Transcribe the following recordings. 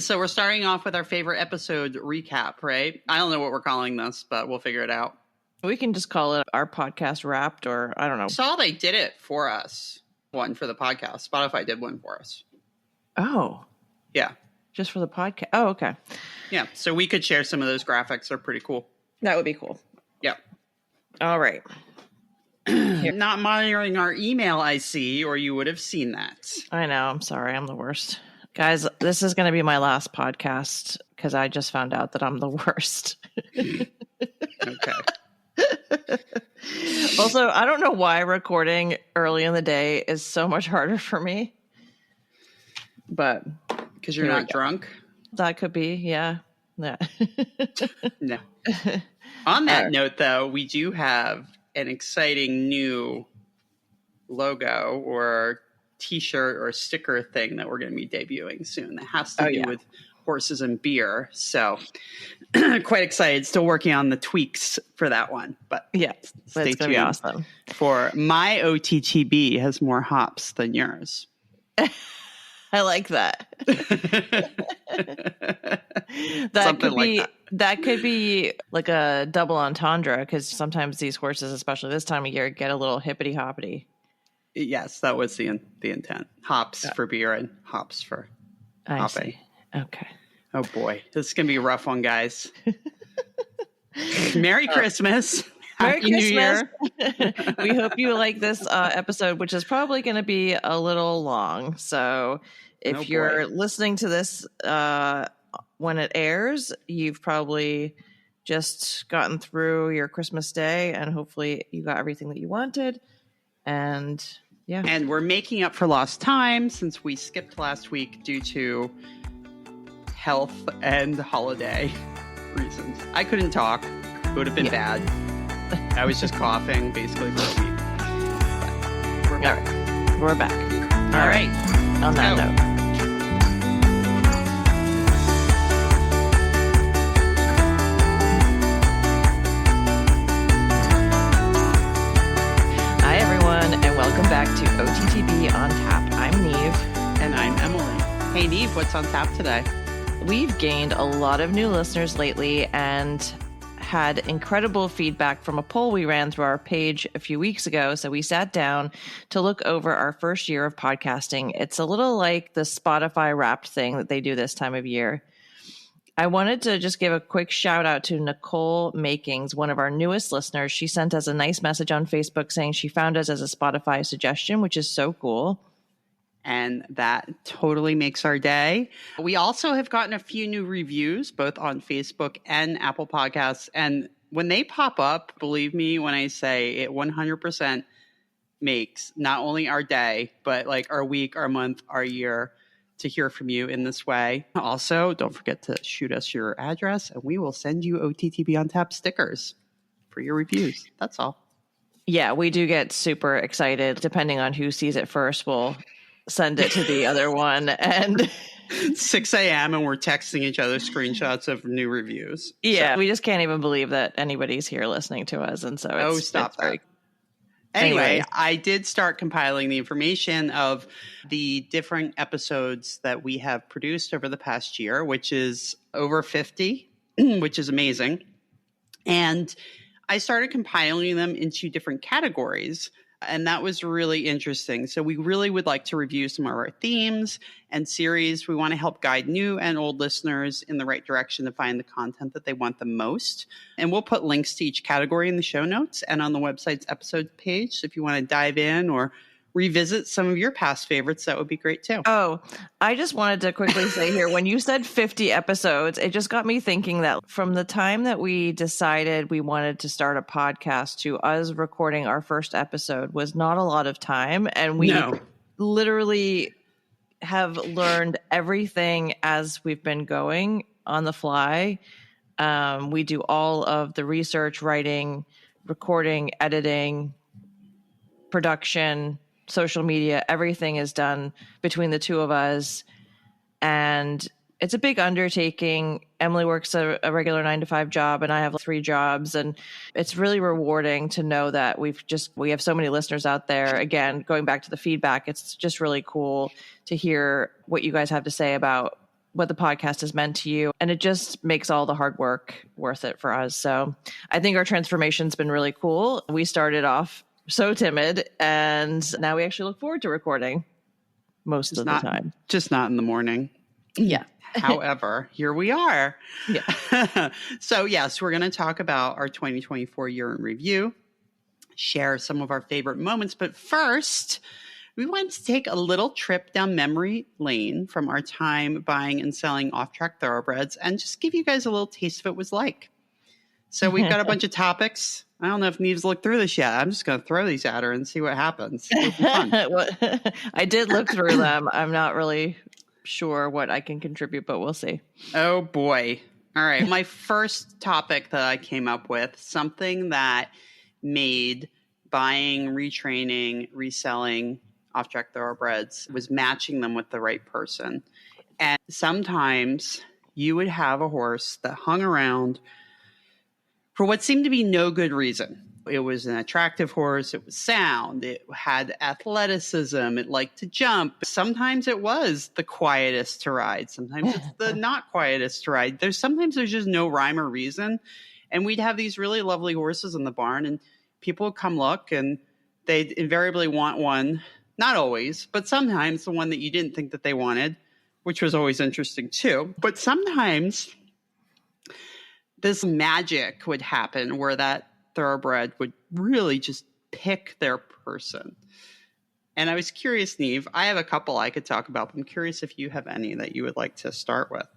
So we're starting off with our favorite episode recap, right? I don't know what we're calling this, but we'll figure it out. We can just call it our podcast wrapped, or I don't know. I saw they did it for us. One for the podcast. Spotify did one for us. Oh. Yeah. Just for the podcast. Oh, okay. Yeah. So we could share some of those graphics. They're pretty cool. That would be cool. Yep. All right. Not monitoring our email, I see, or you would have seen that. I know. I'm sorry. I'm the worst. Guys, this is going to be my last podcast because I just found out that I'm the worst. Okay. Also, I don't know why recording early in the day is so much harder for me. But because you're not drunk? That could be, yeah. Yeah. No. On that note, though, we do have an exciting new logo or t-shirt or sticker thing that we're going to be debuting soon that has to do with horses and beer. So quite excited. Still working on the tweaks for that one. But yeah, stay it's going to be awesome. For my OTTB has more hops than yours. I like that. That could be like a double entendre because sometimes these horses, especially this time of year, get a little hippity hoppity. Yes, that was the intent. Hops for beer and hops for hopping. Okay. Oh boy, this is gonna be a rough one, guys. Merry Christmas. Merry Happy New Year. We hope you like this episode, which is probably going to be a little long. So if you're listening to this when it airs, you've probably just gotten through your Christmas day and hopefully you got everything that you wanted. And yeah. And we're making up for lost time since we skipped last week due to health and holiday reasons. I couldn't talk. It would have been bad. I was just coughing basically for a week. But we're back. Right. We're back. All right. On that note. Hi, everyone, and welcome back to OTTB on Tap. I'm Niamh. And I'm Emily. Hey, Niamh, what's on tap today? We've gained a lot of new listeners lately and had incredible feedback from a poll we ran through our page a few weeks ago. So we sat down to look over our first year of podcasting. It's a little like the Spotify Wrapped thing that they do this time of year. I wanted to just give a quick shout out to Nicole Makings, one of our newest listeners. She sent us a nice message on Facebook saying she found us as a Spotify suggestion, which is so cool. And that totally makes our day. We also have gotten a few new reviews, both on Facebook and Apple Podcasts. And when they pop up, believe me when I say it 100% makes not only our day, but like our week, our month, our year to hear from you in this way. Also, don't forget to shoot us your address and we will send you OTTB on Tap stickers for your reviews. That's all. Yeah, we do get super excited. Depending on who sees it first, we'll send it to the other one. And 6 a.m. and we're texting each other screenshots of new reviews. Yeah, so we just can't even believe that anybody's here listening to us. And so stop that. Anyway, I did start compiling the information of the different episodes that we have produced over the past year, which is over 50, which is amazing. And I started compiling them into different categories. And that was really interesting. So we really would like to review some of our themes and series. We want to help guide new and old listeners in the right direction to find the content that they want the most. And we'll put links to each category in the show notes and on the website's episode page. So if you want to dive in or revisit some of your past favorites, that would be great too. Oh, I just wanted to quickly say here, when you said 50 episodes, it just got me thinking that from the time that we decided we wanted to start a podcast to us recording our first episode was not a lot of time. And we literally have learned everything as we've been going on the fly. We do all of the research, writing, recording, editing, production, social media, everything is done between the two of us. And it's a big undertaking. Emily works a regular 9-to-5 job and I have 3 jobs. And it's really rewarding to know that we have so many listeners out there. Again, going back to the feedback, it's just really cool to hear what you guys have to say about what the podcast has meant to you. And it just makes all the hard work worth it for us. So I think our transformation's been really cool. We started off so timid, and now we actually look forward to recording most of the time. Just not in the morning. Yeah. However, here we are. Yeah. So yes, we're going to talk about our 2024 year in review, share some of our favorite moments. But first, we wanted to take a little trip down memory lane from our time buying and selling off-track thoroughbreds and just give you guys a little taste of what it was like. So we've got a bunch of topics. I don't know if Niamh's looked through this yet. I'm just going to throw these at her and see what happens. It'll be fun. Well, I did look through them. I'm not really sure what I can contribute, but we'll see. Oh, boy. All right. My first topic that I came up with, something that made buying, retraining, reselling off-track thoroughbreds was matching them with the right person. And sometimes you would have a horse that hung around for what seemed to be no good reason. It was an attractive horse. It was sound. It had athleticism. It liked to jump. Sometimes it was the quietest to ride. Sometimes it's the not quietest to ride. Sometimes there's just no rhyme or reason. And we'd have these really lovely horses in the barn, and people would come look, and they'd invariably want one. Not always, but sometimes the one that you didn't think that they wanted, which was always interesting too. But sometimes this magic would happen where that thoroughbred would really just pick their person. And I was curious, Niamh, I have a couple I could talk about, but I'm curious if you have any that you would like to start with.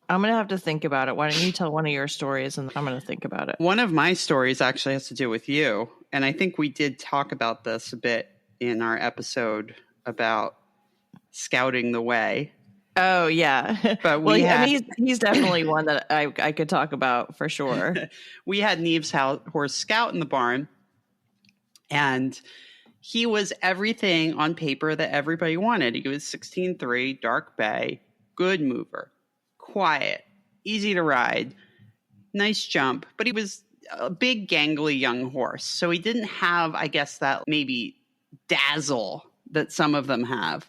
I'm going to have to think about it. Why don't you tell one of your stories and I'm going to think about it. One of my stories actually has to do with you. And I think we did talk about this a bit in our episode about scouting the way. Oh, yeah. But he's definitely one that I could talk about for sure. We had Niamh's horse Scout in the barn, and he was everything on paper that everybody wanted. He was 16.3, dark bay, good mover, quiet, easy to ride, nice jump, but he was a big, gangly young horse. So he didn't have, I guess, that maybe dazzle that some of them have.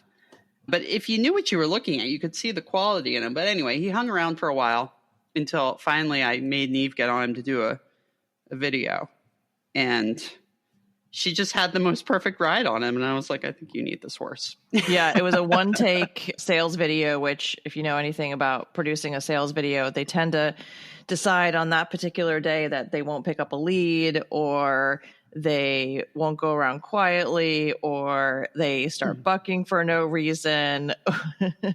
But if you knew what you were looking at, you could see the quality in him. But anyway, he hung around for a while until finally I made Niamh get on him to do a video. And she just had the most perfect ride on him. And I was like, I think you need this horse. Yeah, it was a one-take sales video, which if you know anything about producing a sales video, they tend to decide on that particular day that they won't pick up a lead, or they won't go around quietly, or they start bucking for no reason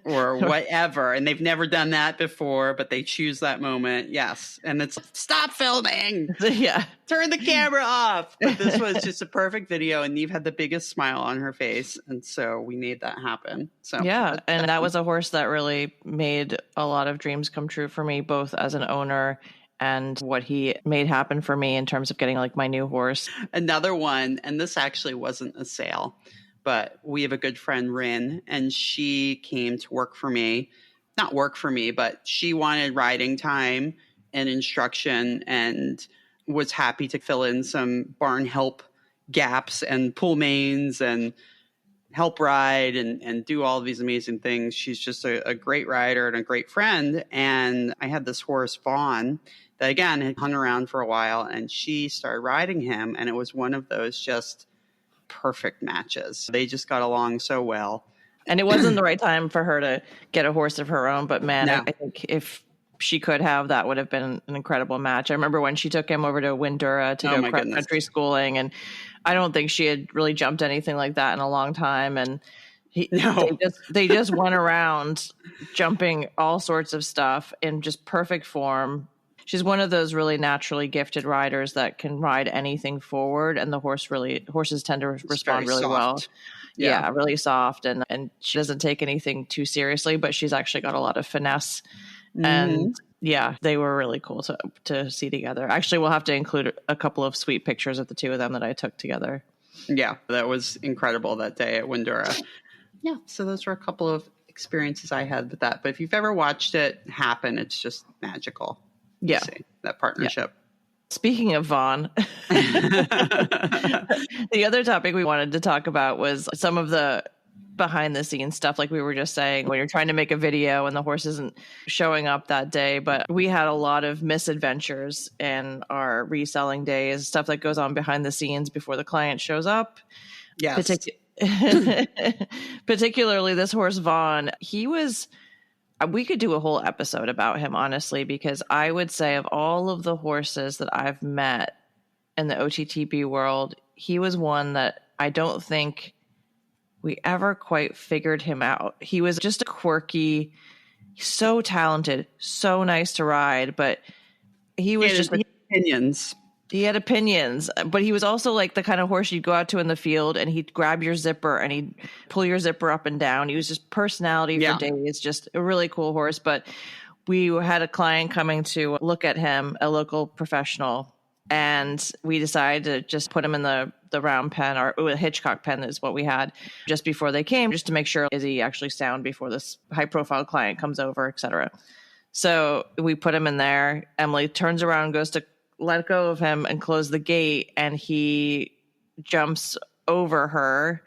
or whatever. And they've never done that before, but they choose that moment. Yes. And it's stop filming. Yeah. Turn the camera off. But this was just a perfect video, and Niamh had the biggest smile on her face. And so we made that happen. So yeah. And that was a horse that really made a lot of dreams come true for me, both as an owner and what he made happen for me in terms of getting like my new horse. Another one, and this actually wasn't a sale, but we have a good friend, Rin, and she came to work for me. Not work for me, but she wanted riding time and instruction and was happy to fill in some barn help gaps and pull mains and help ride and do all of these amazing things. She's just a great rider and a great friend. And I had this horse, Vaughn, that again had hung around for a while, and she started riding him, and it was one of those just perfect matches. They just got along so well. And it wasn't the right time for her to get a horse of her own, but man, no. I think if she could have, that would have been an incredible match. I remember when she took him over to Windura to go cross country schooling, and I don't think she had really jumped anything like that in a long time. And they just went around jumping all sorts of stuff in just perfect form. She's one of those really naturally gifted riders that can ride anything forward, and horses tend to respond really well. Yeah, really soft, and she doesn't take anything too seriously, but she's actually got a lot of finesse. Mm-hmm. And yeah, they were really cool to see together. Actually, we'll have to include a couple of sweet pictures of the two of them that I took together. Yeah, that was incredible that day at Windura. Yeah, so those were a couple of experiences I had with that. But if you've ever watched it happen, it's just magical. Yeah, that partnership. Yeah. Speaking of Vaughn, the other topic we wanted to talk about was some of the behind the scenes stuff, like we were just saying, when you're trying to make a video and the horse isn't showing up that day. But we had a lot of misadventures in our reselling days, stuff that goes on behind the scenes before the client shows up. Yes. Particularly this horse, Vaughn, we could do a whole episode about him, honestly, because I would say of all of the horses that I've met in the OTTB world, he was one that I don't think we ever quite figured him out. He was just a quirky, so talented, so nice to ride, but he was opinions. He had opinions, but he was also like the kind of horse you'd go out to in the field and he'd grab your zipper and he'd pull your zipper up and down. He was just personality for days, just a really cool horse. But we had a client coming to look at him, a local professional, and we decided to just put him in the round pen, or a Hitchcock pen is what we had just before they came, just to make sure, is he actually sound before this high profile client comes over, etc. So we put him in there. Emily turns around, goes to let go of him and close the gate, and he jumps over her.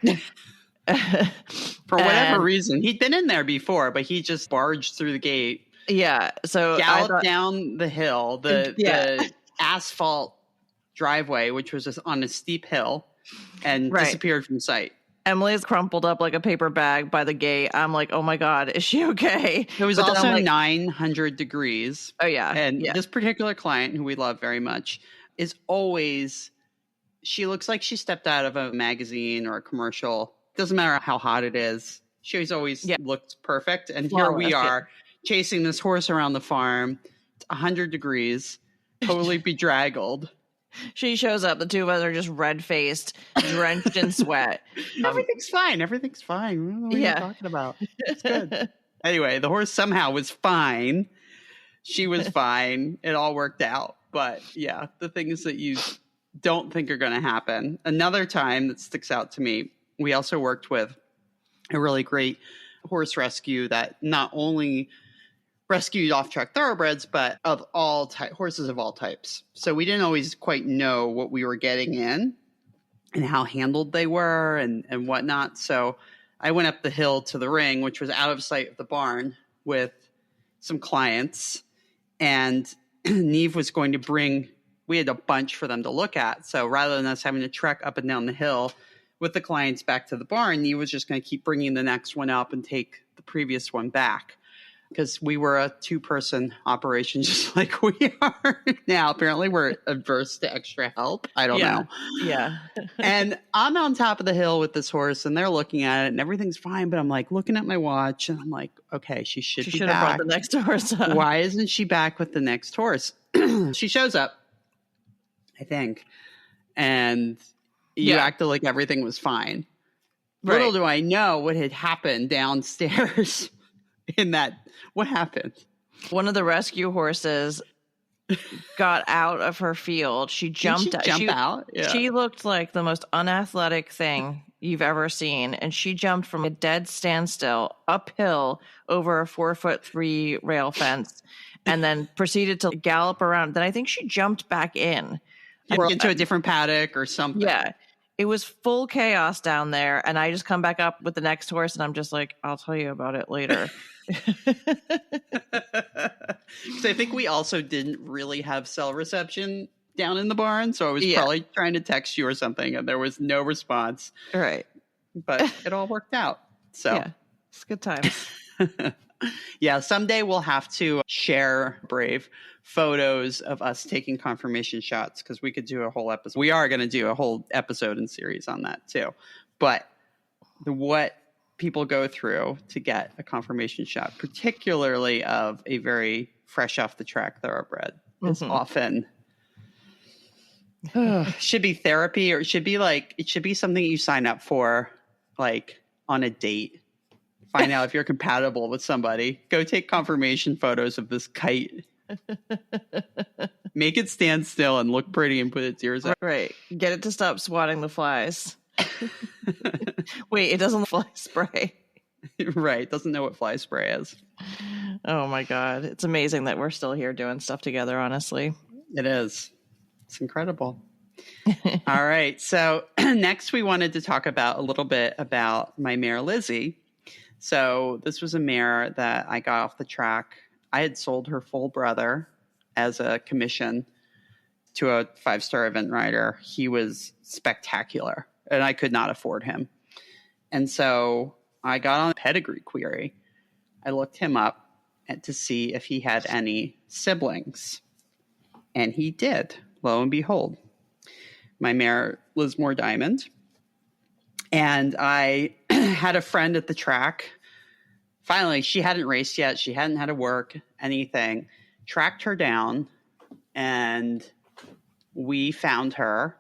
For whatever reason. He'd been in there before, but he just barged through the gate. Yeah. So galloped down the hill, the asphalt driveway, which was just on a steep hill, and disappeared from sight. Emily's crumpled up like a paper bag by the gate. I'm like, oh my God, is she okay? It was also 900 degrees. Oh, yeah. And this particular client, who we love very much, is always, she looks like she stepped out of a magazine or a commercial. Doesn't matter how hot it is. She's always looked perfect. And here we are chasing this horse around the farm. It's 100 degrees, totally bedraggled. She shows up. The two of us are just red-faced, drenched in sweat. Everything's fine. Everything's fine. I don't know what you're talking about. It's good. Anyway, the horse somehow was fine. She was fine. It all worked out. But yeah, the things that you don't think are going to happen. Another time that sticks out to me, we also worked with a really great horse rescue that not only rescued off-track thoroughbreds, but of all horses of all types. So we didn't always quite know what we were getting in and how handled they were and whatnot. So I went up the hill to the ring, which was out of sight of the barn, with some clients. And Niamh was going to bring, we had a bunch for them to look at. So rather than us having to trek up and down the hill with the clients back to the barn, Niamh was just going to keep bringing the next one up and take the previous one back. Because we were a two-person operation, just like we are now. Apparently, we're adverse to extra help. I don't know. Yeah. And I'm on top of the hill with this horse, and they're looking at it, and everything's fine. But I'm like looking at my watch, and I'm like, okay, she should have brought the next horse up. Why isn't she back with the next horse? She shows up, I think, and you acted like everything was fine. Right. Little do I know what had happened downstairs in that. What happened? One of the rescue horses got out of her field. She jumped out. Yeah. She looked like the most unathletic thing you've ever seen. And she jumped from a dead standstill uphill over a 4'3" rail fence and then proceeded to gallop around. Then I think she jumped back in. Into a different paddock or something. Yeah. It was full chaos down there. And I just come back up with the next horse and I'm just like, I'll tell you about it later. Because I think we also didn't really have cell reception down in the barn. So I was probably trying to text you or something and there was no response. Right. But it all worked out. So yeah, it's good times. Yeah, someday we'll have to share, Brave, photos of us taking confirmation shots because we could do a whole episode. We are going to do a whole episode and series on that too. But what people go through to get a confirmation shot, particularly of a very fresh off the track thoroughbred, is often should be therapy, or it should be something you sign up for, like on a date. Find out if you're compatible with somebody. Go take confirmation photos of this kite. Make it stand still and look pretty and put its ears up. Right. Get it to stop swatting the flies. Wait, it doesn't fly spray. Right. Doesn't know what fly spray is. Oh my God. It's amazing that we're still here doing stuff together, honestly. It is. It's incredible. All right. So next we wanted to talk about a little bit about my mare, Lizzie. So this was a mare that I got off the track. I had sold her full brother as a commission to a 5-star event rider. He was spectacular, and I could not afford him. And so I got on a pedigree query. I looked him up to see if he had any siblings. And he did, lo and behold. My mare, Lismore Diamond. And I had a friend at the track. Finally, she hadn't raced yet. She hadn't had to work, anything. Tracked her down, and we found her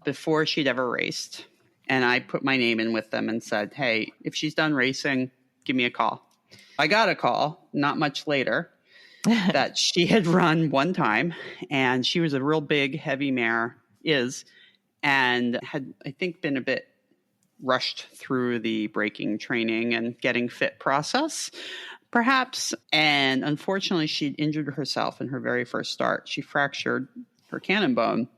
before she'd ever raced. And I put my name in with them and said, hey, if she's done racing, give me a call. I got a call not much later that she had run one time, and she was a real big, heavy mare, and had, I think, been a bit rushed through the breaking training and getting fit process, perhaps. And unfortunately, she'd injured herself in her very first start. She fractured her cannon bone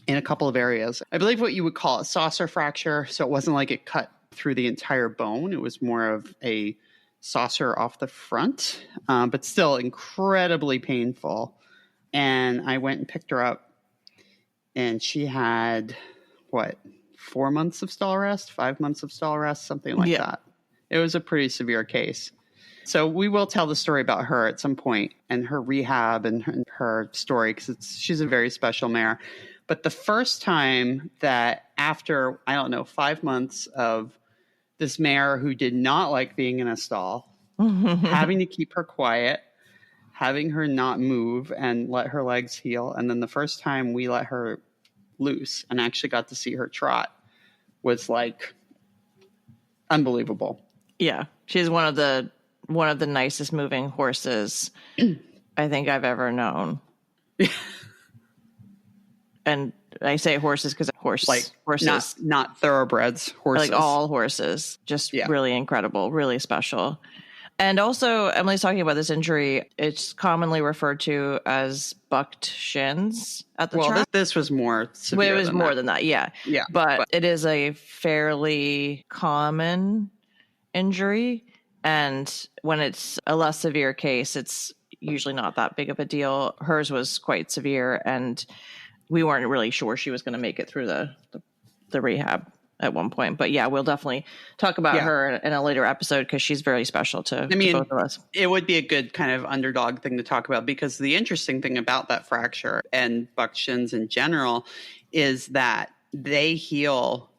in a couple of areas. I believe what you would call a saucer fracture. So it wasn't like it cut through the entire bone. It was more of a saucer off the front, but still incredibly painful. And I went and picked her up, and she had, 4 months of stall rest, 5 months of stall rest, something like that. It was a pretty severe case. So we will tell the story about her at some point and her rehab and her story, because she's a very special mare. But the first time that after, 5 months of this mare who did not like being in a stall, having to keep her quiet, having her not move and let her legs heal. And then the first time we let her loose and actually got to see her trot was like unbelievable. Yeah. She's one of the nicest moving horses I think I've ever known. And I say horses because horses, not thoroughbreds, horses, like all horses, just really incredible, really special. And also, Emily's talking about this injury. It's commonly referred to as bucked shins at the track. Well, this was more severe. It was more than that, yeah. Yeah. But it is a fairly common injury. And when it's a less severe case, it's usually not that big of a deal. Hers was quite severe, and we weren't really sure she was going to make it through the rehab at one point. But yeah, we'll definitely talk about her in a later episode, because she's very special to both of us. It would be a good kind of underdog thing to talk about, because the interesting thing about that fracture and bucked shins in general is that they heal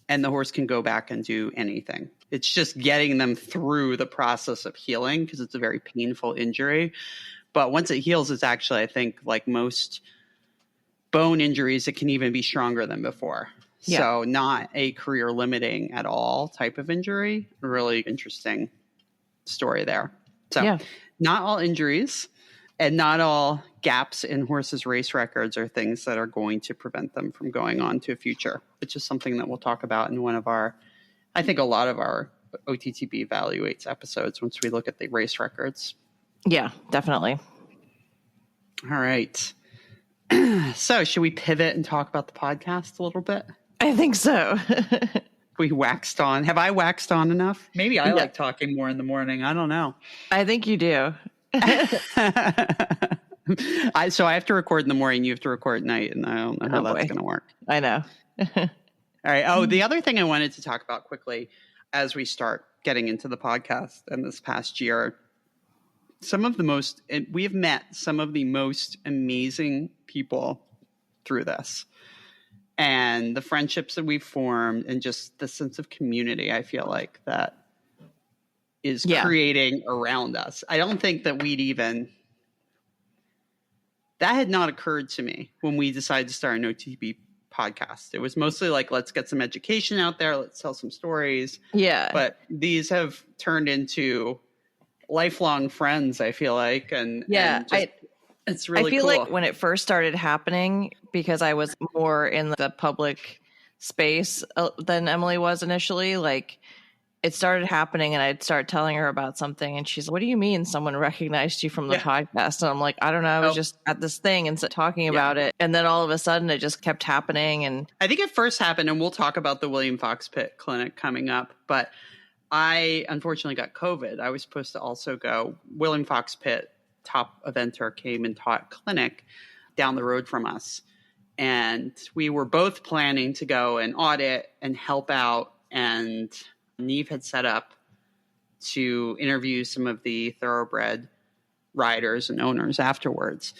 and the horse can go back and do anything. It's just getting them through the process of healing, because it's a very painful injury. But once it heals, it's actually, I think, like most bone injuries, it can even be stronger than before. Yeah. So not a career limiting at all type of injury. Really interesting story there. So not all injuries and not all gaps in horses' race records are things that are going to prevent them from going on to a future. It's just something that we'll talk about in one of our, I think a lot of our OTTB evaluates episodes once we look at the race records. Yeah, definitely. All right. So should we pivot and talk about the podcast a little bit? I think so. We waxed on. Have I waxed on enough? Maybe I like talking more in the morning. I don't know. I think you do. So I have to record in the morning. You have to record at night. And I don't know how that's going to work. I know. All right. Oh, the other thing I wanted to talk about quickly as we start getting into the podcast and this past year, we have met some of the most amazing people through this, and the friendships that we've formed and just the sense of community, I feel like that is creating around us. I don't think that that had not occurred to me when we decided to start an OTTB podcast. It was mostly like, let's get some education out there. Let's tell some stories. Yeah. But these have turned into lifelong friends, I feel like. And it's really cool. I feel like when it first started happening, because I was more in the public space than Emily was initially, like it started happening and I'd start telling her about something and she's like, what do you mean someone recognized you from the podcast? And I'm like, I don't know. I was just at this thing and talking about it. And then all of a sudden it just kept happening. And I think it first happened, and we'll talk about the William Fox Pitt Clinic coming up, but I unfortunately got COVID. I was supposed to also go. William Fox Pitt, top eventer, came and taught clinic down the road from us. And we were both planning to go and audit and help out. And Niamh had set up to interview some of the thoroughbred riders and owners afterwards.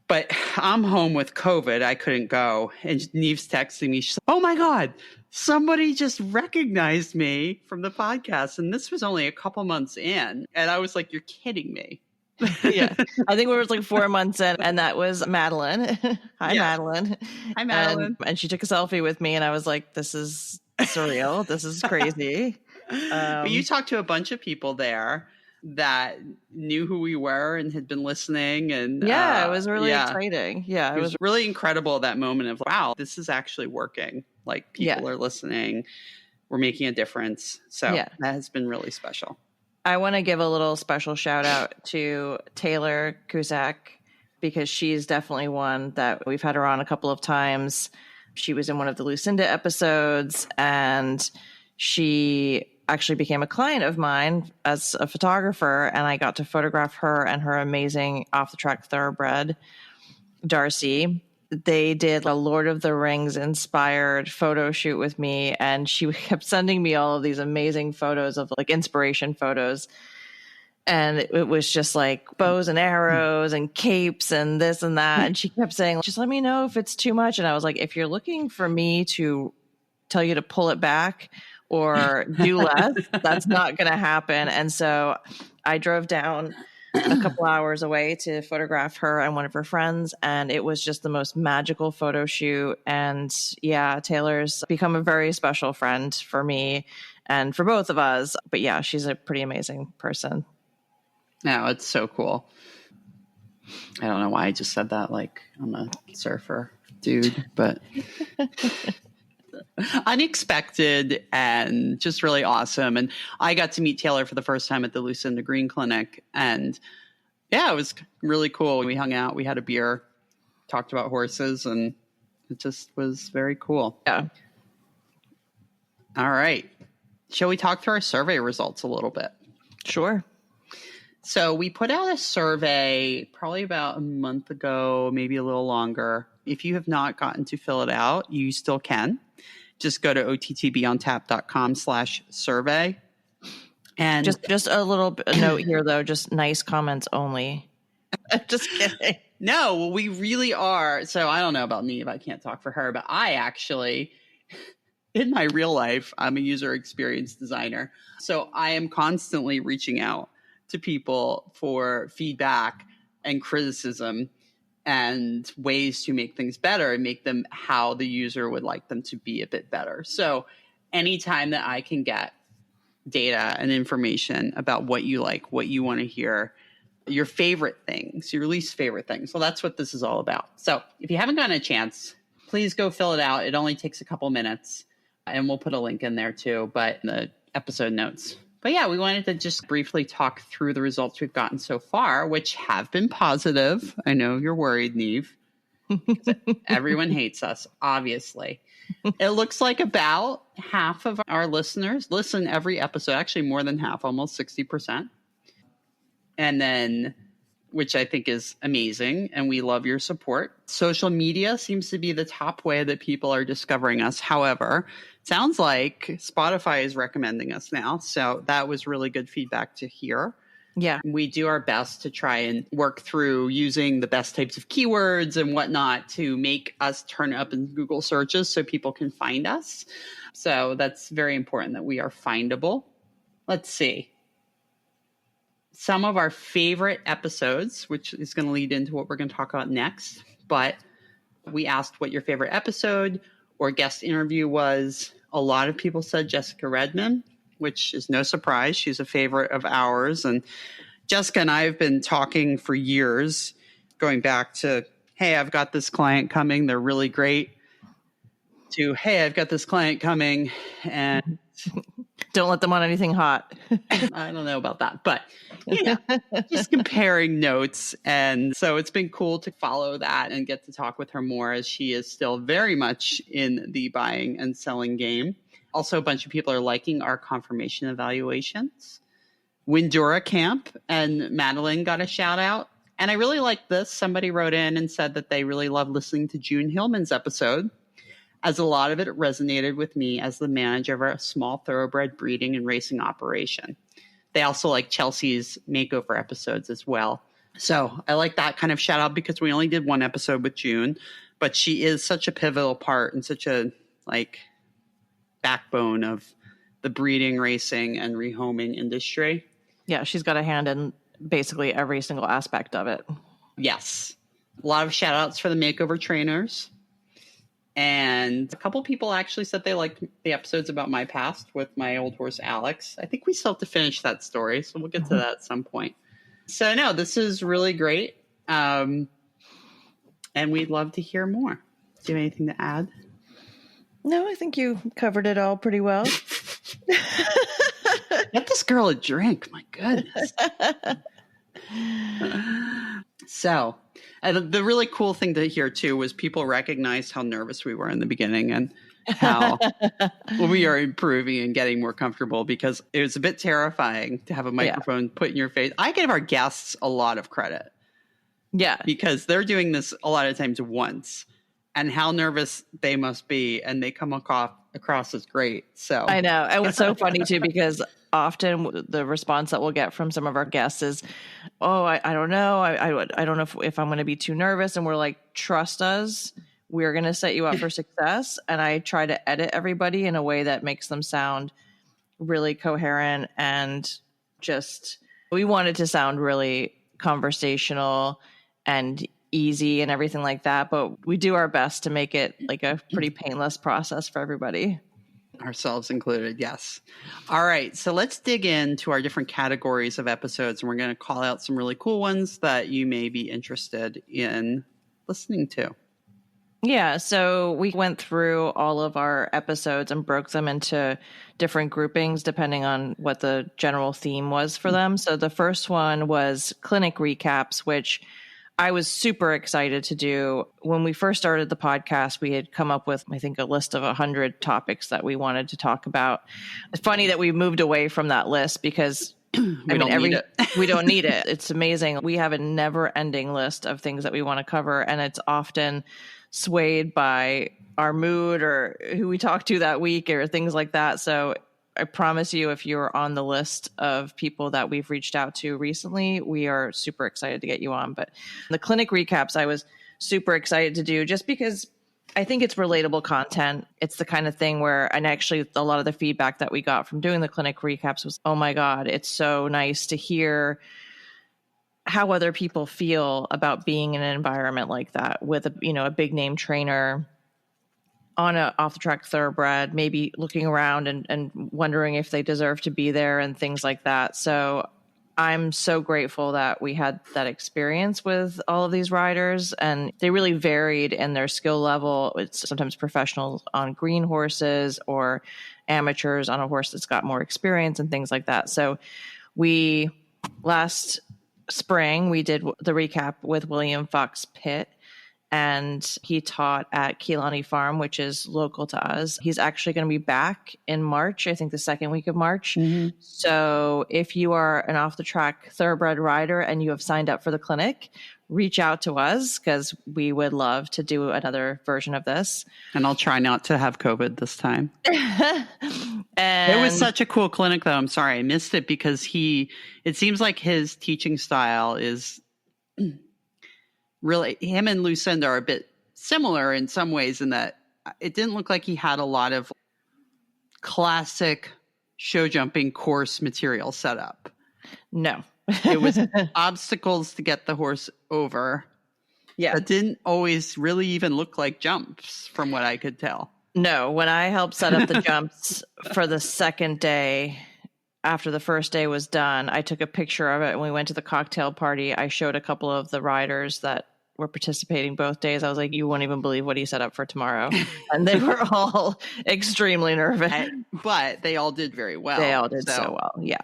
But I'm home with COVID. I couldn't go. And Niamh's texting me. She's like, oh my God, somebody just recognized me from the podcast. And this was only a couple months in. And I was like, you're kidding me. Yeah. I think we were like 4 months in, and that was Madeline. Hi, Madeline. Hi, Madeline. And she took a selfie with me and I was like, this is surreal. This is crazy. But you talked to a bunch of people there that knew who we were and had been listening. And it was really exciting. Yeah. It was really incredible, that moment of, wow, this is actually working. Like, people are listening. We're making a difference. So that has been really special. I want to give a little special shout out to Taylor Cusack, because she's definitely one that we've had her on a couple of times. She was in one of the Lucinda episodes, and she actually became a client of mine as a photographer, and I got to photograph her and her amazing off-the-track thoroughbred, Darcy. They did a Lord of the Rings inspired photo shoot with me, and she kept sending me all of these amazing photos of like inspiration photos. And it was just like bows and arrows and capes and this and that. And she kept saying, just let me know if it's too much. And I was like, if you're looking for me to tell you to pull it back or do less, that's not going to happen. And so I drove down a couple hours away to photograph her and one of her friends, and it was just the most magical photo shoot. And yeah, Taylor's become a very special friend for me and for both of us. But yeah, she's a pretty amazing person. No, it's so cool. I don't know why I just said that like I'm a surfer dude, but unexpected and just really awesome. And I got to meet Taylor for the first time at the Lucinda Green Clinic. And yeah, it was really cool. We hung out, we had a beer, talked about horses, and it just was very cool. Yeah. All right. Shall we talk through our survey results a little bit? Sure. So we put out a survey probably about a month ago, maybe a little longer. If you have not gotten to fill it out, you still can. Just go to ottbontap.com/survey. And just a little note here, though, just nice comments only. Just kidding. No, we really are. So I don't know about Niamh. I can't talk for her, but I actually, in my real life, I'm a user experience designer. So I am constantly reaching out to people for feedback and criticism and ways to make things better and make them how the user would like them to be a bit better. So anytime that I can get data and information about what you like, what you want to hear, your favorite things, your least favorite things. So that's what this is all about. So if you haven't gotten a chance, please go fill it out. It only takes a couple minutes, and we'll put a link in there too, but in the episode notes. But yeah, we wanted to just briefly talk through the results we've gotten so far, which have been positive. I know you're worried, Niamh. Everyone hates us, obviously. It looks like about half of our listeners listen every episode, actually more than half, almost 60%. And then, which I think is amazing, and we love your support. Social media seems to be the top way that people are discovering us. However, it sounds like Spotify is recommending us now. So that was really good feedback to hear. Yeah. We do our best to try and work through using the best types of keywords and whatnot to make us turn up in Google searches so people can find us. So that's very important that we are findable. Let's see. Some of our favorite episodes, which is going to lead into what we're going to talk about next. But we asked what your favorite episode or guest interview was. A lot of people said Jessica Redman, which is no surprise. She's a favorite of ours. And Jessica and I have been talking for years, going back to, hey, I've got this client coming. They're really great. To, hey, I've got this client coming. And Don't let them on anything hot. I don't know about that, but just comparing notes. And so it's been cool to follow that and get to talk with her more, as she is still very much in the buying and selling game. Also, a bunch of people are liking our confirmation evaluations. Windora Camp and Madeline got a shout out. And I really like this. Somebody wrote in and said that they really love listening to June Hillman's episode, as a lot of it resonated with me as the manager of a small thoroughbred breeding and racing operation. They also like Chelsea's makeover episodes as well. So I like that kind of shout out, because we only did one episode with June, but she is such a pivotal part and such a backbone of the breeding, racing, and rehoming industry. Yeah, she's got a hand in basically every single aspect of it. Yes. A lot of shout outs for the makeover trainers. And a couple people actually said they liked the episodes about my past with my old horse, Alex. I think we still have to finish that story, so we'll get to that at some point. So, no, this is really great. And we'd love to hear more. Do you have anything to add? No, I think you covered it all pretty well. Get this girl a drink. My goodness. So, the really cool thing to hear, too, was people recognized how nervous we were in the beginning and how we are improving and getting more comfortable, because it was a bit terrifying to have a microphone put in your face. I give our guests a lot of credit. Yeah. Because they're doing this a lot of times once, and how nervous they must be, and they come across as great. So I know. And it's so funny, too, because often the response that we'll get from some of our guests is, oh, I don't know. I don't know if I'm going to be too nervous. And we're like, trust us. We're going to set you up for success. And I try to edit everybody in a way that makes them sound really coherent, and just, we want it to sound really conversational and easy and everything like that. But we do our best to make it like a pretty painless process for everybody. Ourselves included, yes. All right, so let's dig into our different categories of episodes, and we're going to call out some really cool ones that you may be interested in listening to. Yeah, so we went through all of our episodes and broke them into different groupings depending on what the general theme was for them. So the first one was clinic recaps, which I was super excited to do. When we first started the podcast, we had come up with, I think, a list of 100 topics that we wanted to talk about. It's funny that we moved away from that list, because we don't need it. It's amazing. We have a never-ending list of things that we want to cover, and it's often swayed by our mood or who we talk to that week or things like that. So I promise you, if you're on the list of people that we've reached out to recently, we are super excited to get you on. But the clinic recaps, I was super excited to do, just because I think it's relatable content. It's the kind of thing where, and actually a lot of the feedback that we got from doing the clinic recaps was, oh my God, it's so nice to hear how other people feel about being in an environment like that with a big name trainer on a off the track thoroughbred, maybe looking around and wondering if they deserve to be there and things like that. So I'm so grateful that we had that experience with all of these riders, and they really varied in their skill level. It's sometimes professionals on green horses or amateurs on a horse that's got more experience and things like that. So last spring, we did the recap with William Fox Pitt, and he taught at Keelani Farm, which is local to us. He's actually going to be back in March, I think the second week of March. Mm-hmm. So if you are an off-the-track thoroughbred rider and you have signed up for the clinic, reach out to us, because we would love to do another version of this. And I'll try not to have COVID this time. And it was such a cool clinic, though. I'm sorry I missed it, because it seems like his teaching style is really, him and Lucinda are a bit similar in some ways, in that it didn't look like he had a lot of classic show jumping course material set up. No. It was obstacles to get the horse over. Yeah. That didn't always really even look like jumps, from what I could tell. No, when I helped set up the jumps for the second day, after the first day was done, I took a picture of it and we went to the cocktail party. I showed a couple of the riders that were participating both days. I was like, you won't even believe what he set up for tomorrow. And they were all extremely nervous. But they all did very well. They all did so well. Yeah.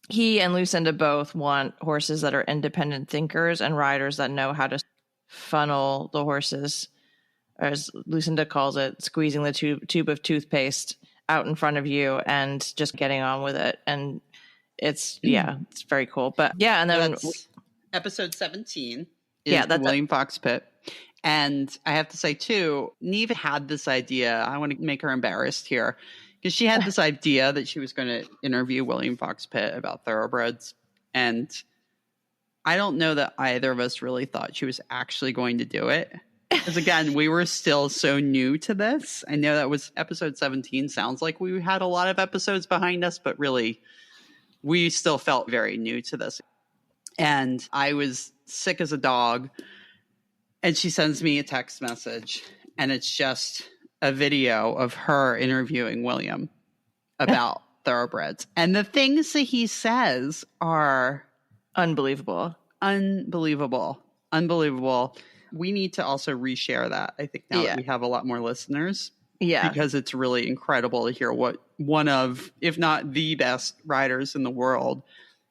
He and Lucinda both want horses that are independent thinkers and riders that know how to funnel the horses, or as Lucinda calls it, squeezing the tube of toothpaste out in front of you and just getting on with it. And it's very cool. But yeah, and then episode 17 is the William Fox pit. And I have to say too, Niamh had this idea. I want to make her embarrassed here, because she had this idea that she was going to interview William Fox Pitt about thoroughbreds. And I don't know that either of us really thought she was actually going to do it. Because again, we were still so new to this. I know that was episode 17. Sounds like we had a lot of episodes behind us, but really, we still felt very new to this. And I was sick as a dog. And she sends me a text message, and it's just a video of her interviewing William about thoroughbreds. And the things that he says are unbelievable. We need to also reshare that, I think, now that we have a lot more listeners. Yeah. Because it's really incredible to hear what one of, if not the best riders in the world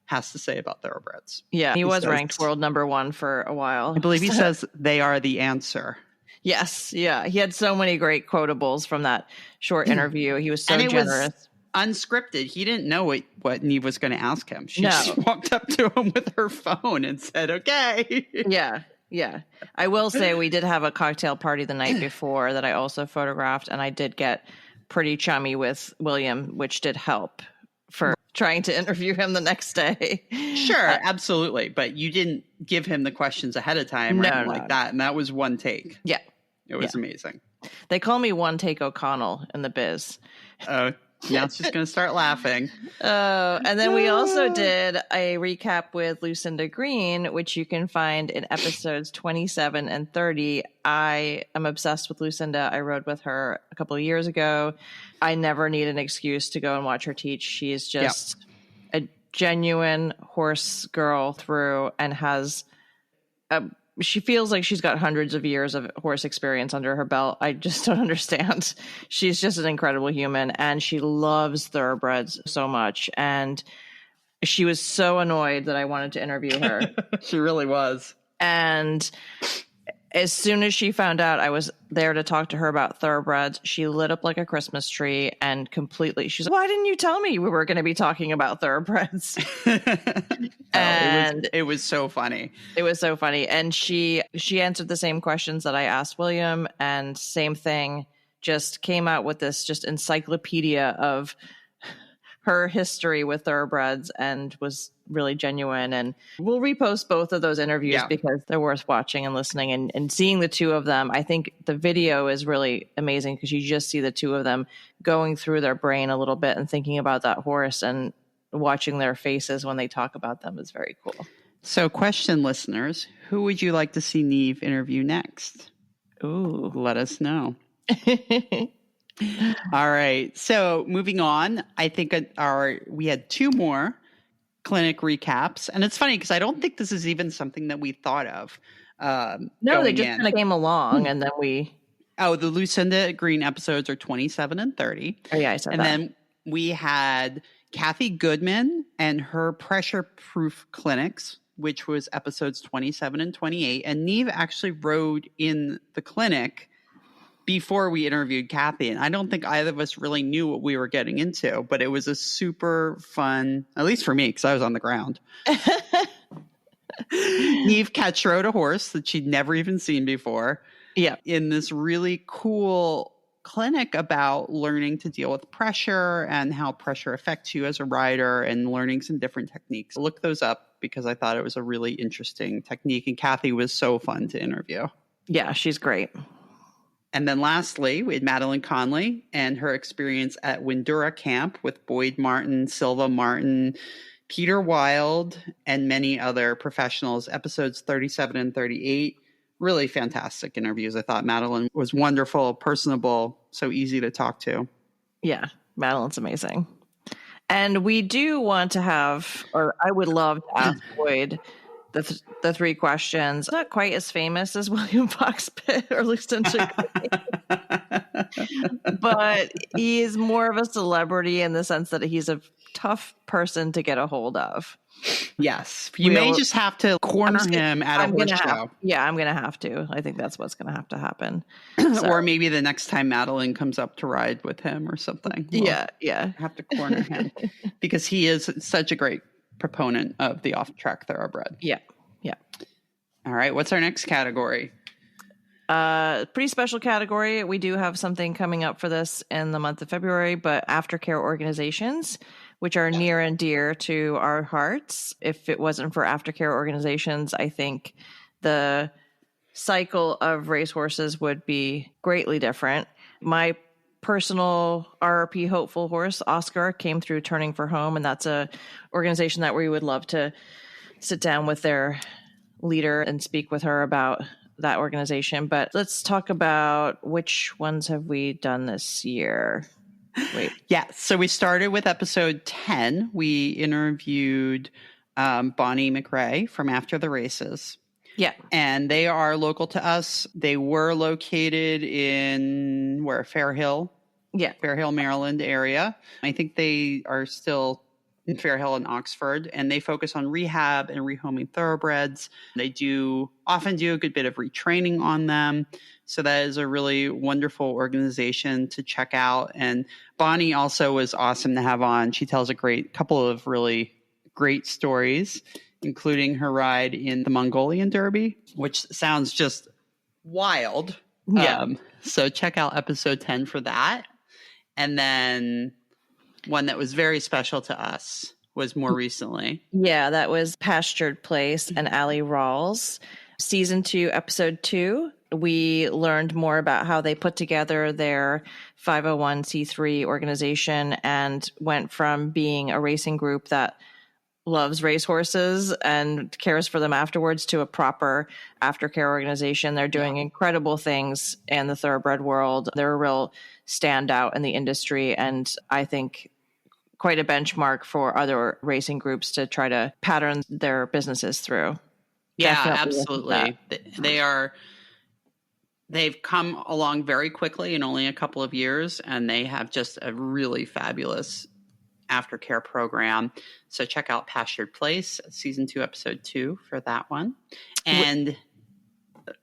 has to say about thoroughbreds. Yeah. He was ranked world number 1 for a while. I believe he says they are the answer. Yes. Yeah. He had so many great quotables from that short interview. He was so generous. Was unscripted. He didn't know what Niamh was going to ask him. She just walked up to him with her phone and said, okay. Yeah. Yeah. I will say we did have a cocktail party the night before that I also photographed, and I did get pretty chummy with William, which did help for trying to interview him the next day. Sure, absolutely. But you didn't give him the questions ahead of time or anything like that. And that was one take. Yeah. It was amazing. They call me One Take O'Connell in the biz. Oh, now it's just going to start laughing. And then we also did a recap with Lucinda Green, which you can find in episodes 27 and 30. I am obsessed with Lucinda. I rode with her a couple of years ago. I never need an excuse to go and watch her teach. She is just a genuine horse girl through, and has she feels like she's got hundreds of years of horse experience under her belt. I just don't understand. She's just an incredible human, and she loves thoroughbreds so much. And she was so annoyed that I wanted to interview her. She really was. And as soon as she found out I was there to talk to her about thoroughbreds, she lit up like a Christmas tree and completely, she's like, why didn't you tell me we were going to be talking about thoroughbreds? And it was so funny. It was so funny. And she answered the same questions that I asked William, and same thing, just came out with this just encyclopedia of her history with thoroughbreds, and was really genuine. And we'll repost both of those interviews because they're worth watching and listening, and seeing the two of them. I think the video is really amazing because you just see the two of them going through their brain a little bit and thinking about that horse, and watching their faces when they talk about them is very cool. So question, listeners, who would you like to see Niamh interview next? Ooh, let us know. All right. So moving on, I think we had 2 more clinic recaps. And it's funny because I don't think this is even something that we thought of. No, they just kind of came along and then we... Oh, the Lucinda Green episodes are 27 and 30. Oh, yeah, I said and that. And then we had Kathy Goodman and her pressure-proof clinics, which was episodes 27 and 28. And Niamh actually rode in the clinic before we interviewed Kathy. And I don't think either of us really knew what we were getting into, but it was a super fun, at least for me, because I was on the ground. Niamh catch rode a horse that she'd never even seen before. Yeah. In this really cool clinic about learning to deal with pressure and how pressure affects you as a rider, and learning some different techniques. Look those up because I thought it was a really interesting technique. And Kathy was so fun to interview. Yeah, she's great. And then lastly, we had Madeline Conley and her experience at Windura Camp with Boyd Martin, Silva Martin, Peter Wild, and many other professionals, episodes 37 and 38. Really fantastic interviews. I thought Madeline was wonderful, personable, so easy to talk to. Yeah, Madeline's amazing. And we do want to have, or I would love to ask Boyd the three questions. Not quite as famous as William Fox Pitt or Lieutenant but he is more of a celebrity in the sense that he's a tough person to get a hold of. Yes. You may just have to corner him at a horse show. I'm going to have to. I think that's what's going to have to happen. Or maybe the next time Madeline comes up to ride with him or something. Yeah. Have to corner him because he is such a great proponent of the off-track thoroughbred. Yeah. All right. What's our next category? Pretty special category. We do have something coming up for this in the month of February, but aftercare organizations, which are near and dear to our hearts. If it wasn't for aftercare organizations, I think the cycle of racehorses would be greatly different. My personal RRP hopeful horse, Oscar, came through Turning for Home, and that's a organization that we would love to sit down with their leader and speak with her about that organization. But let's talk about which ones have we done this year. Wait. Yeah. So we started with episode 10. We interviewed Bonnie McRae from After the Races. Yeah. And they are local to us. They were located in Fair Hill? Yeah. Fair Hill, Maryland area. I think they are still in Fair Hill and Oxford, and they focus on rehab and rehoming thoroughbreds. They often do a good bit of retraining on them. So that is a really wonderful organization to check out. And Bonnie also was awesome to have on. She tells a couple of really great stories, including her ride in the Mongolian Derby, which sounds just wild. Yeah. So check out episode 10 for that. And then one that was very special to us was more recently. Yeah, that was Pastured Place and Allie Rawls. Season 2, episode 2. We learned more about how they put together their 501c3 organization and went from being a racing group that loves racehorses and cares for them afterwards to a proper aftercare organization. They're doing incredible things in the thoroughbred world. They're a real standout in the industry, and I think quite a benchmark for other racing groups to try to pattern their businesses through. Yeah, absolutely. They've come along very quickly in only a couple of years, and they have just a really fabulous aftercare program. So check out Pastured Place, season 2, episode 2 for that one. And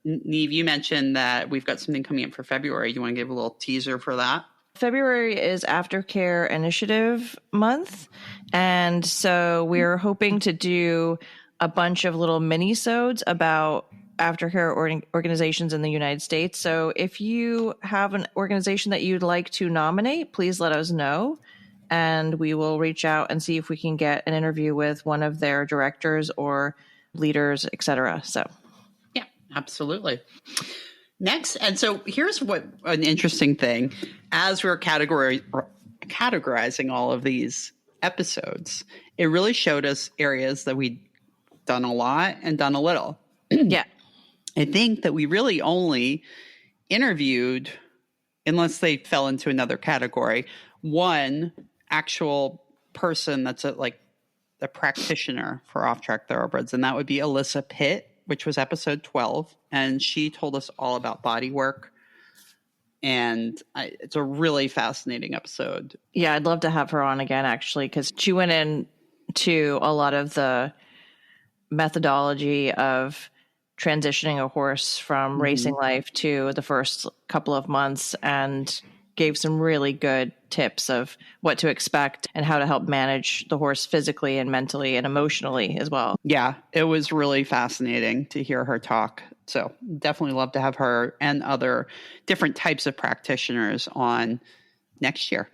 Niamh, you mentioned that we've got something coming up for February. You want to give a little teaser for that? February is Aftercare Initiative month. And so we're hoping to do a bunch of little mini-sodes about aftercare organizations in the United States. So if you have an organization that you'd like to nominate, please let us know. And we will reach out and see if we can get an interview with one of their directors or leaders, et cetera. So, yeah, absolutely. Next, and so here's what an interesting thing. As we're categorizing all of these episodes, it really showed us areas that we'd done a lot and done a little. Yeah. I think that we really only interviewed, unless they fell into another category, one actual person that's a practitioner for off-track thoroughbreds, and that would be Alyssa Pitt, which was episode 12, and she told us all about body work, and it's a really fascinating episode. Yeah, I'd love to have her on again, actually, because she went into a lot of the methodology of transitioning a horse from racing life to the first couple of months and gave some really good tips of what to expect and how to help manage the horse physically and mentally and emotionally as well. Yeah, it was really fascinating to hear her talk. So definitely love to have her and other different types of practitioners on next year.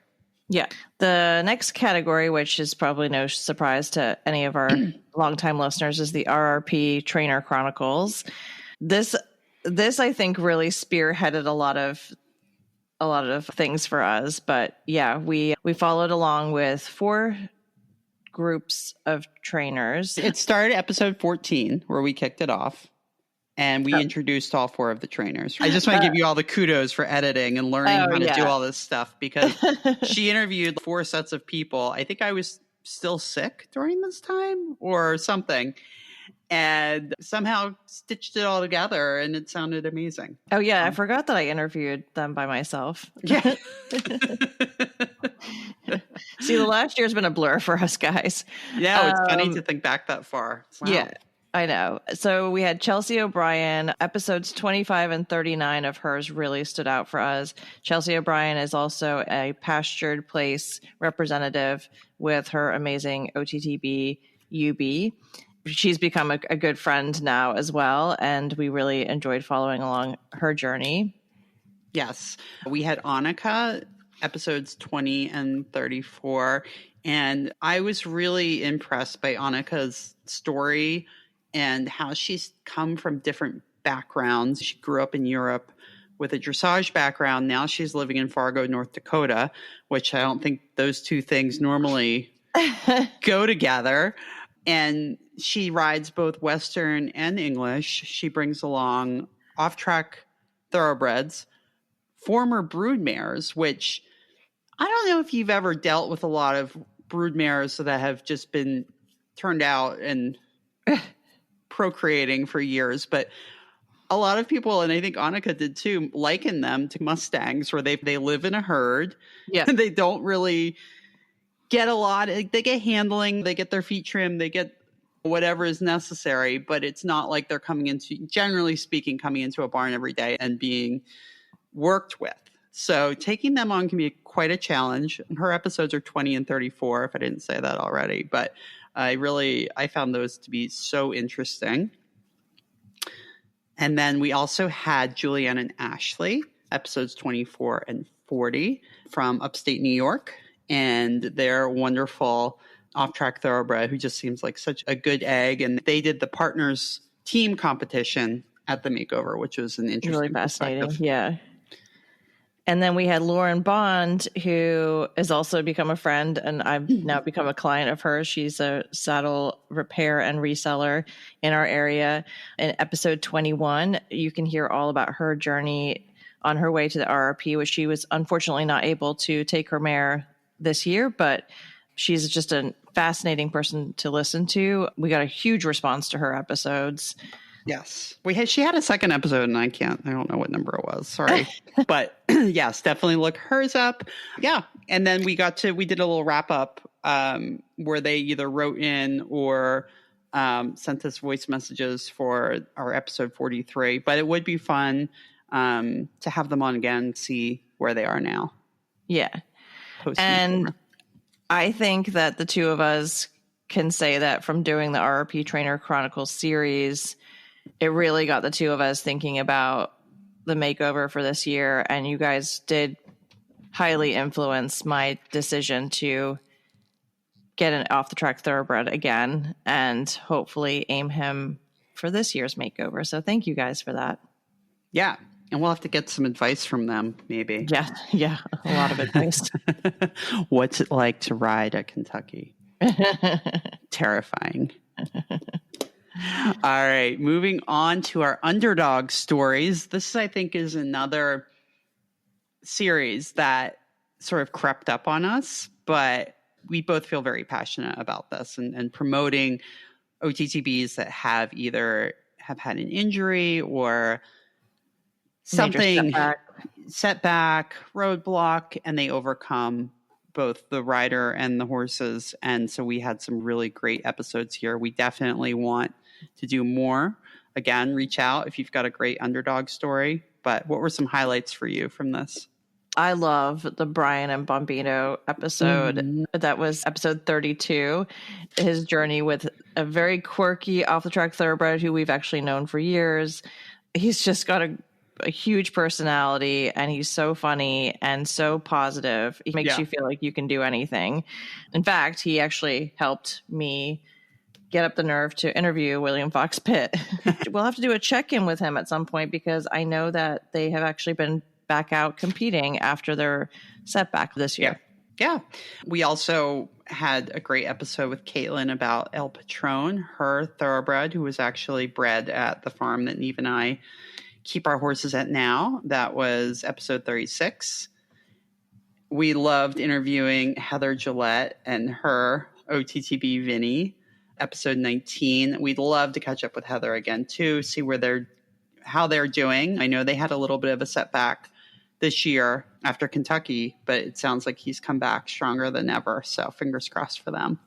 Yeah. The next category, which is probably no surprise to any of our longtime listeners, is the RRP Trainer Chronicles. This I think really spearheaded a lot of things for us, but yeah, we followed along with 4 groups of trainers. It started episode 14 where we kicked it off, and we introduced all 4 of the trainers. I just want to give you all the kudos for editing and learning how to do all this stuff, because she interviewed 4 sets of people. I think I was still sick during this time or something. and somehow stitched it all together, and it sounded amazing. Oh, yeah. I forgot that I interviewed them by myself. Yeah. See, the last year's been a blur for us guys. Yeah, it's funny to think back that far. Wow. Yeah, I know. So we had Chelsea O'Brien. Episodes 25 and 39 of hers really stood out for us. Chelsea O'Brien is also a pastured place representative with her amazing OTTB UB. She's become a good friend now as well, and we really enjoyed following along her journey. Yes. We had Annika, episodes 20 and 34, and I was really impressed by Annika's story and how she's come from different backgrounds. She grew up in Europe with a dressage background. Now she's living in Fargo, North Dakota, which I don't think those two things normally go together. And she rides both Western and English. She brings along off-track thoroughbreds, former brood mares, which I don't know if you've ever dealt with a lot of brood mares that have just been turned out and procreating for years, but a lot of people, and I think Annika did too, liken them to Mustangs, where they live in a herd. Yeah. They don't really get a lot. They get handling, they get their feet trimmed, they get whatever is necessary, but it's not like they're generally speaking, coming into a barn every day and being worked with. So taking them on can be quite a challenge. Her episodes are 20 and 34, if I didn't say that already, but I found those to be so interesting. And then we also had Julianne and Ashley, episodes 24 and 40 from upstate New York. And they're wonderful off-track thoroughbred who just seems like such a good egg. And they did the partners team competition at the makeover, which was an interesting, really fascinating. Yeah. And then we had Lauren Bond, who has also become a friend, and I've now become a client of hers. She's a saddle repair and reseller in our area. In episode 21, you can hear all about her journey on her way to the RRP, which she was unfortunately not able to take her mare this year, but she's just a fascinating person to listen to. We got a huge response to her episodes. Yes. She had a second episode, and I don't know what number it was. Sorry. But yes, definitely look hers up. Yeah. And then we did a little wrap up where they either wrote in or sent us voice messages for our episode 43. But it would be fun to have them on again, see where they are now. Yeah. And I think that the two of us can say that from doing the RRP Trainer Chronicles series, it really got the two of us thinking about the makeover for this year. And you guys did highly influence my decision to get an off the track thoroughbred again and hopefully aim him for this year's makeover. So thank you guys for that. Yeah. And we'll have to get some advice from them, maybe. Yeah. A lot of advice. What's it like to ride at Kentucky? Terrifying. All right, moving on to our underdog stories. This, I think, is another series that sort of crept up on us, but we both feel very passionate about this and promoting OTTBs that have had an injury or something, setback, roadblock, and they overcome both the rider and the horses. And so we had some really great episodes here. We definitely want to do more. Again, reach out if you've got a great underdog story. But what were some highlights for you from this? I love the Brian and Bombino episode. Mm-hmm. That was episode 32. His journey with a very quirky off-the-track thoroughbred who we've actually known for years. He's just got a huge personality, and he's so funny and so positive. He makes you feel like you can do anything. In fact, he actually helped me get up the nerve to interview William Fox Pitt. We'll have to do a check-in with him at some point because I know that they have actually been back out competing after their setback this year. Yeah. We also had a great episode with Caitlin about El Patron, her thoroughbred, who was actually bred at the farm that Niamh and I keep our horses at now. That was episode 36. We loved interviewing Heather Gillette and her OTTB Vinny. episode 19. We'd love to catch up with Heather again too, see how they're doing. I know they had a little bit of a setback this year after Kentucky, but it sounds like he's come back stronger than ever. So fingers crossed for them.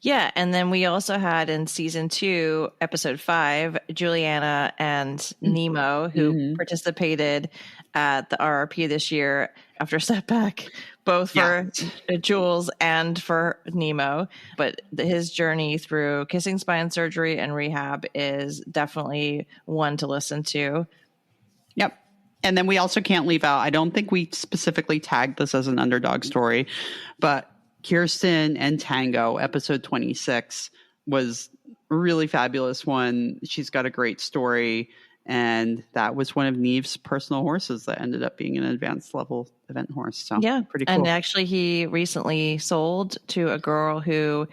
Yeah. And then we also had in season 2, episode 5, Juliana and Niamh, who participated at the RRP this year after setback, both for Jules and for Niamh. But his journey through kissing spine surgery and rehab is definitely one to listen to. Yep. And then we also can't leave out, I don't think we specifically tagged this as an underdog story, but Kirsten and Tango, episode 26, was a really fabulous one. She's got a great story. And that was one of Niamh's personal horses that ended up being an advanced level event horse. So yeah, pretty cool. And actually he recently sold to a girl who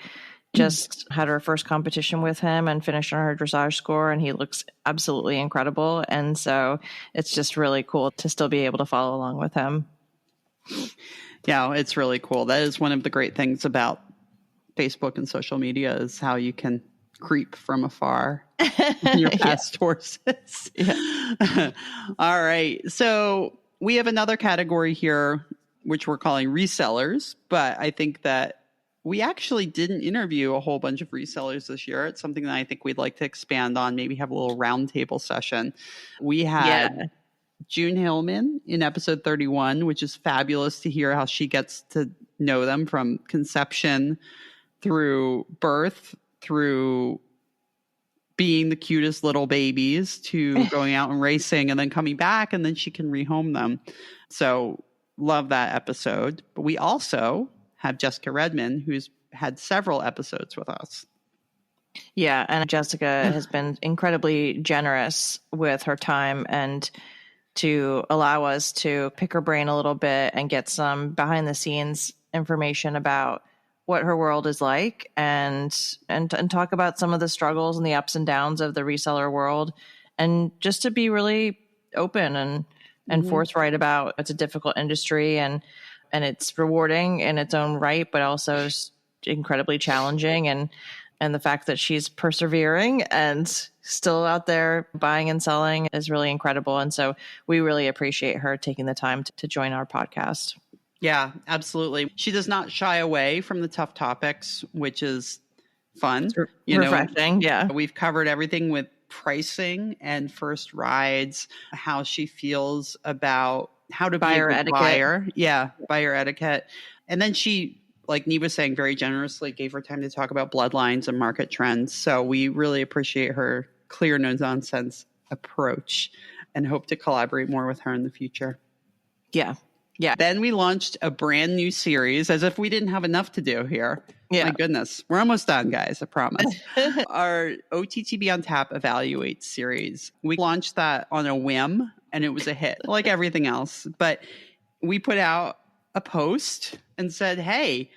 just had her first competition with him and finished on her dressage score, and he looks absolutely incredible. And so it's just really cool to still be able to follow along with him. Yeah, it's really cool. That is one of the great things about Facebook and social media is how you can creep from afar your past horses. Yeah. All right. So we have another category here, which we're calling resellers, but I think that we actually didn't interview a whole bunch of resellers this year. It's something that I think we'd like to expand on, maybe have a little roundtable session. We had June Hillman in episode 31, which is fabulous to hear how she gets to know them from conception through birth, through being the cutest little babies to going out and racing and then coming back, and then she can rehome them. So love that episode. But we also have Jessica Redman, who's had several episodes with us. Yeah, and Jessica has been incredibly generous with her time and to allow us to pick her brain a little bit and get some behind the scenes information about what her world is like and talk about some of the struggles and the ups and downs of the reseller world, and just to be really open and forthright about it's a difficult industry and it's rewarding in its own right, but also incredibly challenging. And the fact that she's persevering and still out there buying and selling is really incredible. And so we really appreciate her taking the time to join our podcast. Yeah, absolutely. She does not shy away from the tough topics, which is fun. It's refreshing. Yeah. We've covered everything with pricing and first rides, how she feels about how to buyer be a etiquette. buyer. Yeah, buyer etiquette. And then she, like Niamh was saying, very generously gave her time to talk about bloodlines and market trends. So we really appreciate her clear, no nonsense approach and hope to collaborate more with her in the future. Yeah. Yeah. Then we launched a brand new series as if we didn't have enough to do here. Yeah. My goodness. We're almost done, guys. I promise. Our OTTB on Tap Evaluate series. We launched that on a whim and it was a hit like everything else. But we put out a post and said, hey,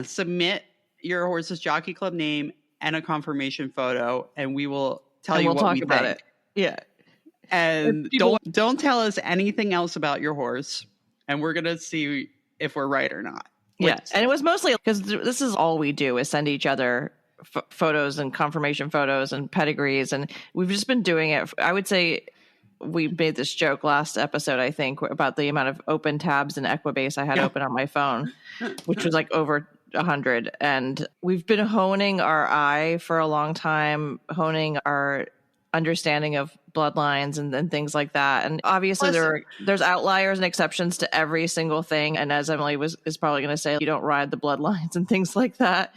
submit your horse's jockey club name and a confirmation photo and we will tell you what we think about it. Yeah. And don't tell us anything else about your horse. And we're going to see if we're right or not. Yeah. And it was mostly because this is all we do is send each other photos and confirmation photos and pedigrees. And we've just been doing it. I would say we made this joke last episode, I think, about the amount of open tabs in Equibase I had open on my phone, which was like over 100. And we've been honing our eye for a long time, honing our understanding of bloodlines and things like that. And obviously there's outliers and exceptions to every single thing. And as Emily is probably going to say, you don't ride the bloodlines and things like that.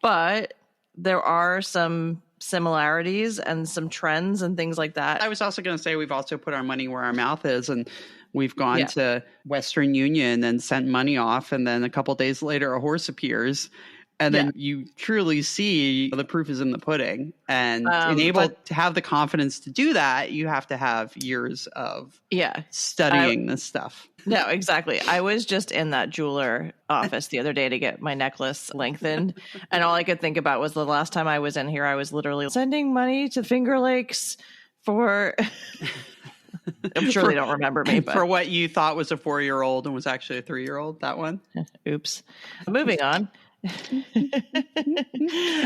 But there are some similarities and some trends and things like that. I was also going to say, we've also put our money where our mouth is, and we've gone to Western Union and sent money off. And then a couple of days later, a horse appears. And then you truly see the proof is in the pudding. And to have the confidence to do that, you have to have years of studying this stuff. No, exactly. I was just in that jeweler office the other day to get my necklace lengthened. And all I could think about was the last time I was in here, I was literally sending money to Finger Lakes for... I'm sure they don't remember me. But... For what you thought was a 4-year-old and was actually a 3-year-old, that one? Oops. Moving on.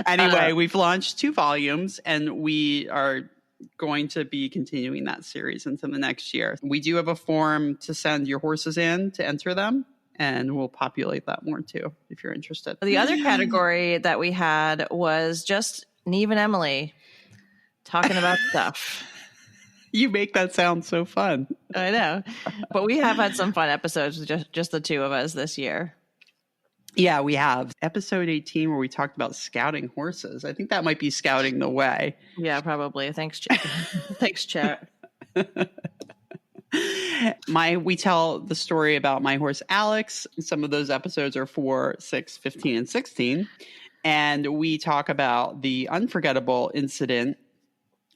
Anyway, we've launched 2 volumes, and we are going to be continuing that series into the next year. We do have a form to send your horses in to enter them, and we'll populate that more too if you're interested. The other category that we had was just Niamh and Emily talking about stuff. You make that sound so fun. I know. But we have had some fun episodes with just the two of us this year. Yeah, we have. Episode 18 where we talked about scouting horses. I think that might be scouting the way. Yeah, probably. Thanks, Chat. Thanks, Chat. We tell the story about my horse, Alex. Some of those episodes are 4, 6, 15, and 16. And we talk about the unforgettable incident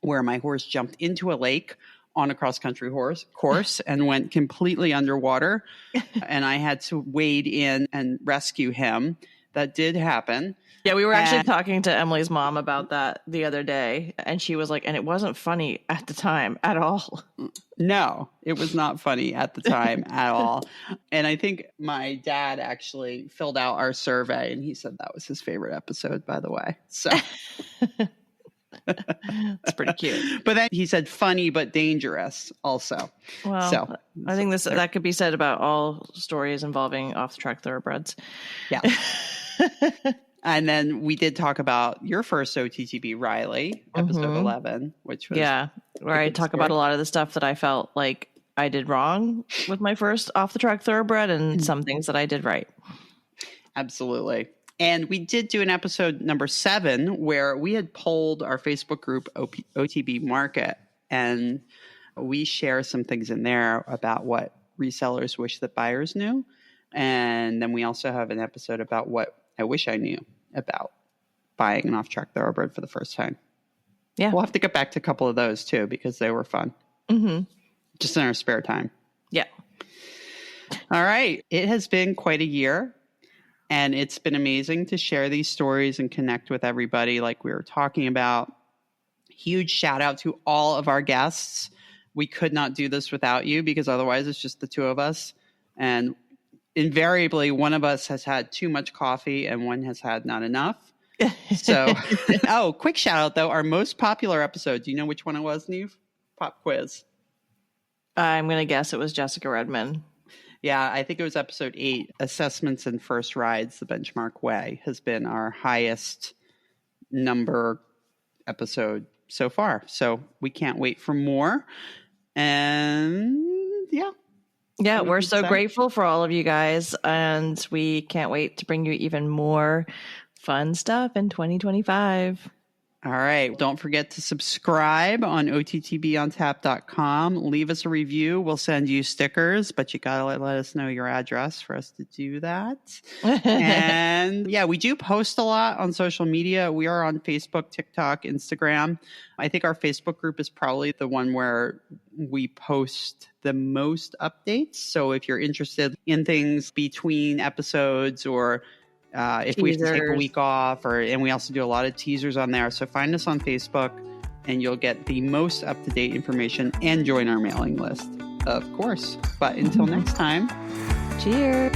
where my horse jumped into a lake on a cross-country course and went completely underwater. And I had to wade in and rescue him. That did happen. Yeah, we were actually talking to Emily's mom about that the other day. And she was like, and it wasn't funny at the time at all. No, it was not funny at the time at all. And I think my dad actually filled out our survey, and he said that was his favorite episode, by the way. So... It's pretty cute. But then he said funny but dangerous also. Well, so, I think that could be said about all stories involving off-the-track thoroughbreds. Yeah. And then we did talk about your first OTTB, Riley, episode 11, which was... Yeah, where I talk about a lot of the stuff that I felt like I did wrong with my first off-the-track thoroughbred and some things that I did right. Absolutely. And we did do an episode number 7 where we had polled our Facebook group, OTB Market, and we share some things in there about what resellers wish that buyers knew. And then we also have an episode about what I wish I knew about buying an off-track thoroughbred for the first time. Yeah. We'll have to get back to a couple of those too, because they were fun. Mm-hmm. Just in our spare time. Yeah. All right. It has been quite a year. And it's been amazing to share these stories and connect with everybody like we were talking about. Huge shout out to all of our guests. We could not do this without you because otherwise it's just the two of us. And invariably, one of us has had too much coffee and one has had not enough. So, quick shout out though. Our most popular episode. Do you know which one it was, Niamh? Pop quiz. I'm going to guess it was Jessica Redman. Yeah, I think it was episode 8, Assessments and First Rides, the Benchmark Way, has been our highest number episode so far. So we can't wait for more. And yeah. Yeah, we're so grateful for all of you guys. And we can't wait to bring you even more fun stuff in 2025. All right. Don't forget to subscribe on OTTBOntap.com. Leave us a review. We'll send you stickers, but you got to let us know your address for us to do that. And yeah, we do post a lot on social media. We are on Facebook, TikTok, Instagram. I think our Facebook group is probably the one where we post the most updates. So if you're interested in things between episodes or if we have to take a week off, and we also do a lot of teasers on there. So find us on Facebook and you'll get the most up-to-date information and join our mailing list, of course. But until next time, cheers.